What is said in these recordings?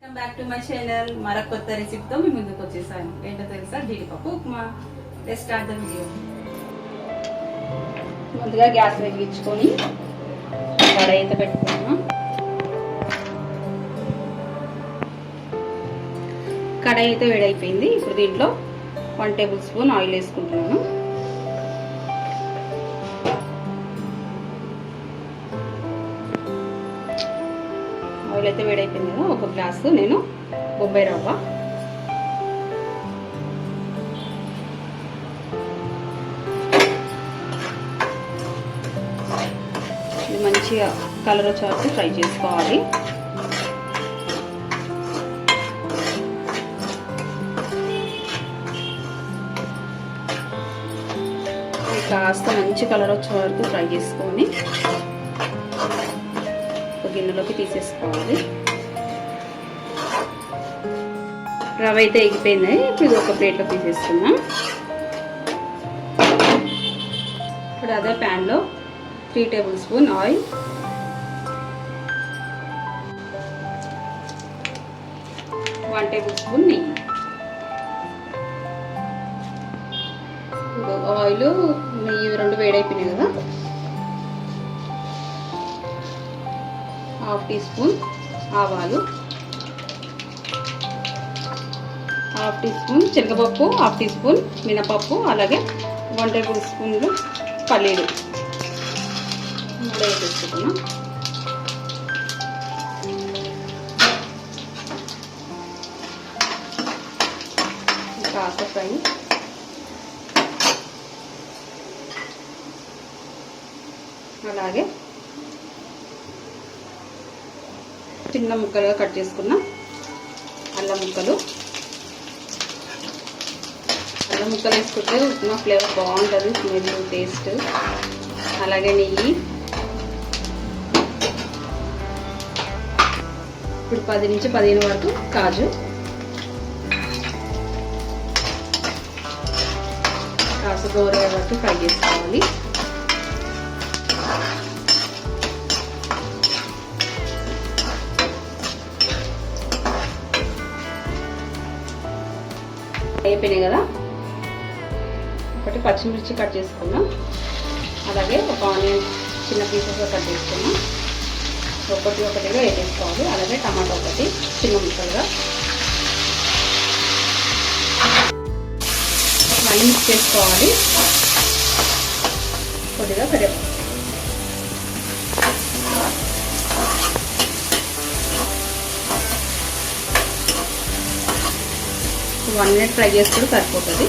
Welcome back to my channel. మరొక కొత్త రెసిపీతో మీ ముందుకు వచ్చేసాను. ఏంటో తెలుసా? జీడిపప్పు upma. Let's start the video. ముందుగా గ్యాస్ వెలిగించుకొని కడాయి అయితే పెట్టుకున్నాను. కడాయి అయితే వేడైపోయింది. ఇప్పుడు దీంట్లో 1 టేబుల్ స్పూన్ ఆయిల్ వేసుకుంటున్నాను. ఆయిల్ అయితే వేడైపోయింది కదా, 1 గ్లాసు నేను బొంబాయి రవ్వ, ఇది మంచిగా కలర్ వచ్చే వరకు ఫ్రై చేసుకోవాలి. కాస్త మంచి కలర్ వచ్చే వరకు ఫ్రై చేసుకొని గిన్నెలోకి తీసేసుకోవాలి. రవ్వ అయితే ఎగిపోయింది. ఇప్పుడు ఒక ప్లేట్లో తీసేసుకున్నాం. ఇప్పుడు అదే ప్యాన్లో 3 table spoon oil, one table spoon నెయ్యి. ఆయిల్ నెయ్యి రెండు వేడైపోయినాయి కదా, 1/2 టీ స్పూన్ ఆవాలు, 1/2 టీ స్పూన్ శనగపప్పు, 1/2 టీ స్పూన్ మినపప్పు, అలాగే 1 టేబుల్ స్పూన్లు పల్లీలు వేసేసుకున్నాం. కాస్త ఫ్రై అలాగే చిన్న ముక్కలుగా కట్ చేసుకున్న అల్లం ముక్కలు. అల్లం ముక్కలు వేసుకుంటే ఉప్మా ఫ్లేవర్ బాగుంటుంది, స్మెల్, టేస్ట్. అలాగే నెయ్యి. ఇప్పుడు 10 నుంచి 15 వరకు కాజు, కాస్త దూరగా వరకు ఫ్రై చేసుకోవాలి. అయిపోయినాయి కదా. ఒకటి పచ్చిమిర్చి కట్ చేసుకున్నాం, అలాగే ఒక ఆనియన్ చిన్న పీసెస్గా కట్ చేసుకున్నాం. ఒకటిగా వేసేసుకోవాలి. అలాగే టమాటా ఒకటి చిన్న ముక్కలుగా మళ్ళీ మిక్స్ చేసుకోవాలి. కొద్దిగా కరివేపాకు. 1 మినిట్ ఫ్రై చేసుకుంటే సరిపోతుంది.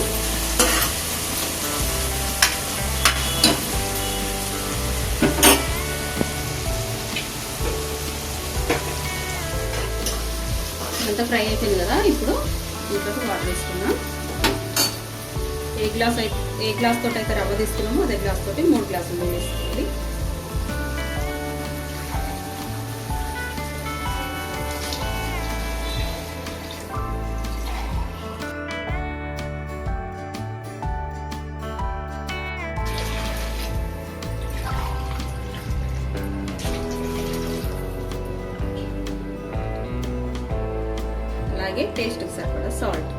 అంతా ఫ్రై అయిపోయింది కదా. ఇప్పుడు ఇంట్లోకి వాటర్ వేసుకున్నాం. ఏ గ్లాస్ తోటి అయితే రవ్వ తీసుకున్నామో అదే గ్లాస్ తోటి 3 గ్లాసులు నీళ్ళు వేసుకోవాలి. అలాగే టేస్ట్కి సరిపడా సాల్ట్.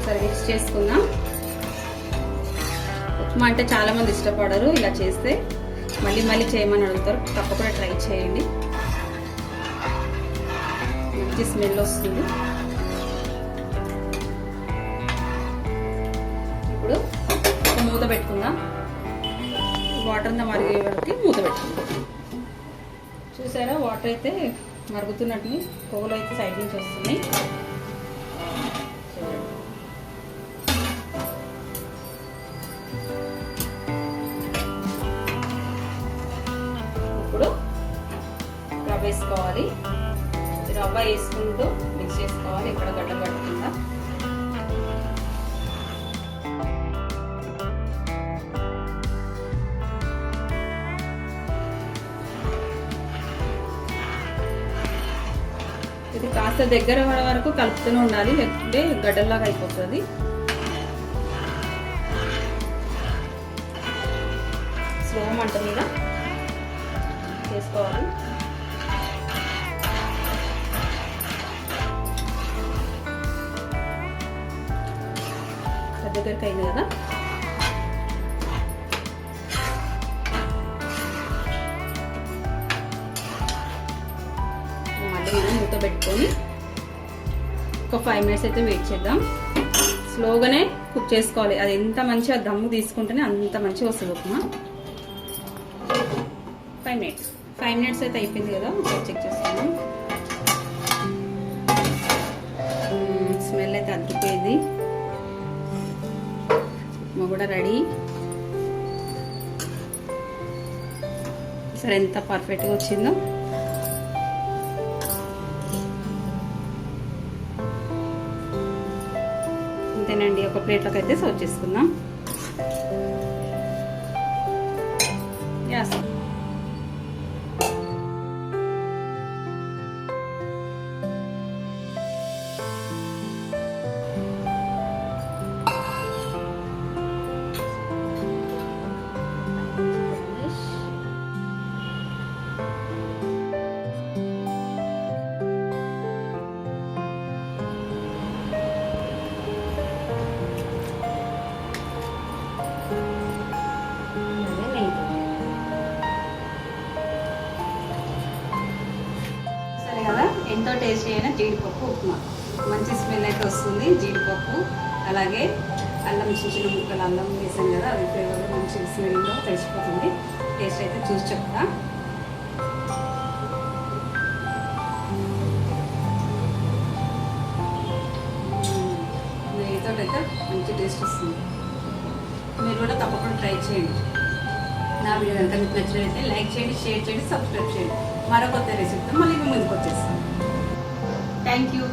సరే మిక్స్ చేసుకుందాం. ఉప్మా అంటే చాలా మంది ఇష్టపడరు. ఇలా చేస్తే మళ్ళీ చేయమని అడుగుతారు. తప్పకుండా ట్రై చేయండి, మంచి స్మెల్ వస్తుంది. ఇప్పుడు మూత పెట్టుకుందాం. వాటర్ అంతా మరిగే వరకు మూత పెట్టుకుందాం. చూసారా, వాటర్ అయితే మరుగుతున్నట్టు, పొగలు అయితే సైడ్ నుంచి వస్తున్నాయి. ఇప్పుడు రవ్వ వేసుకోవాలి. రవ్వ వేసుకుంటూ మిక్స్ చేసుకోవాలి, ఇక్కడ గడ్డ కట్టకుండా. ఇది కాస్త దగ్గర వరకు కలుపుతూనే ఉండాలి, లేకుంటే గడ్డల్లాగా అయిపోతుంది. స్లో మంట మీద చేసుకోవాలి. దగ్గరికి అయింది కదా. మళ్ళీ మనం మూత పెట్టుకొని ఒక 5 minutes అయితే వెయిట్ చేద్దాం. స్లోగానే కుక్ చేసుకోవాలి. అది ఎంత మంచిగా దమ్ము తీసుకుంటేనే అంత మంచిగా వస్తుంది ఉప్మా. 5 minutes అయితే అయిపోయింది కదా. చెక్ చేస్తాను. స్మెల్ అయితే అద్దిపోయింది. ఉప్మా కూడా రెడీ. సరే ఎంత పర్ఫెక్ట్గా వచ్చిందో. అంతేనండి. ఒక ప్లేట్లోకి అయితే సర్వ్ చేసుకుందాం. యాస్ ఎంతో టేస్టీ అయిన జీడిపప్పు ఉప్మా. మంచి స్మెల్ అయితే వస్తుంది. జీడిపప్పు అలాగే అల్లం చిన్న ముక్కలు అల్లం వేసాం కదా, అది ఫ్లేవర్ మంచి స్మెల్లో తెలిసిపోతుంది. టేస్ట్ అయితే చూసి చెప్తా. నెయ్యితో అయితే మంచి టేస్ట్ వస్తుంది. మీరు కూడా తప్పకుండా ట్రై చేయండి. నా వీడియో కనుక మీకు నచ్చినట్లయితే లైక్ చేయండి, షేర్ చేయండి, సబ్స్క్రైబ్ చేయండి. మరో కొత్త రెసిపీతో మళ్ళీ ముందుకు వచ్చేస్తాను. Thank you.